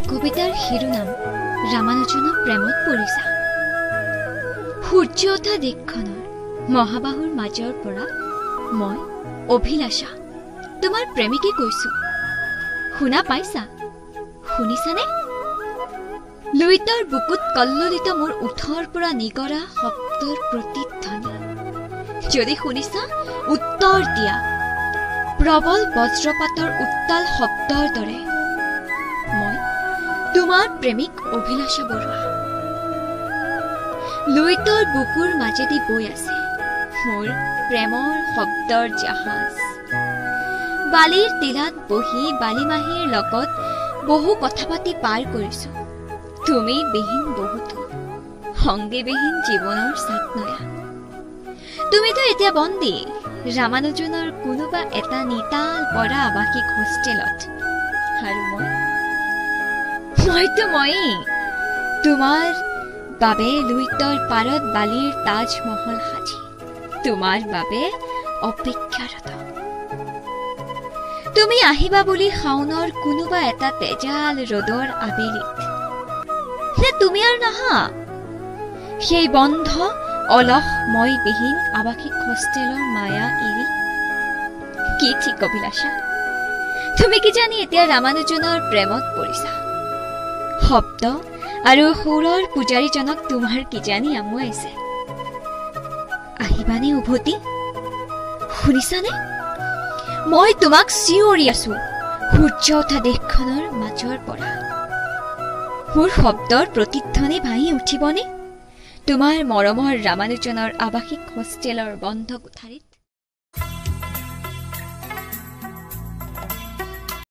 কবিতাৰ শিৰোনাম ৰামানুজনৰ প্ৰেমত পৰিছা। সূৰ্য উঠা দেশখনৰ মহাবাহুৰ মাজৰ পৰা মই অভিলাষা তোমাৰ প্ৰেমিকে কৈছো। শুনা পাইছা? শুনিছানে? লুইতৰ বুকুত কল্ললিত মোৰ ওঠৰ পৰা নিগৰা শব্দৰ প্ৰতিধ্বনি। যদি শুনিছা উত্তৰ দিয়া, প্ৰবল বজ্ৰপাতৰ উত্তাল শব্দৰ দৰে। মই তোমাৰ প্ৰেমিক অভিলাষা বৰুৱা। লুইতৰ বুকুৰ মাজেদি বৈ আছে মোৰ প্ৰেমৰ শব্দৰ জাহাজ। বালিৰ টিলাত বহি বালিমাহীৰ লগত বহু কথা পাতি পাৰ কৰিছো তুমি বিহীন বহুতো সংগীবিহীন জীৱনৰ চাতনয়া। তুমিতো এতিয়া বন্দী ৰামানুজনৰ কোনোবা এটা নিতাল পৰা আৱাসিক হোষ্টেলত, আৰু মইতো তোমাৰ বাবে লুইতৰ পাৰত বালিৰ তাজমহল সাজি তোমাৰ বাবে অপেক্ষাৰত। তুমি আহিবা বুলি শাওনৰ কোনোবা এটা তেজাল ৰ'দৰ আবেলিত, নে তুমি আৰু নাহা সেই বন্ধ অলস মই বিহীন আৱাসিক হোষ্টেলৰ মায়া এৰি? কি ঠিক অভিলাষা, তুমি কি জানি এতিয়া ৰামানুজনৰ প্ৰেমত পৰিছা? শব্দ আৰু সুৰৰ পূজাৰীজনক তোমাৰ কি জানি আমুৱাইছে? আহিবানে উভতি? শুনিছানে? মই তোমাক চিঞৰি আছো সূৰ্য উঠা দেশখনৰ মাজৰ পৰা। মোৰ শব্দৰ প্ৰতিধ্বনি ভাঙি উঠিবনে তোমাৰ মৰমৰ ৰামানুজনৰ আৱাসিক হোষ্টেলৰ বন্ধ কোঠাৰীত?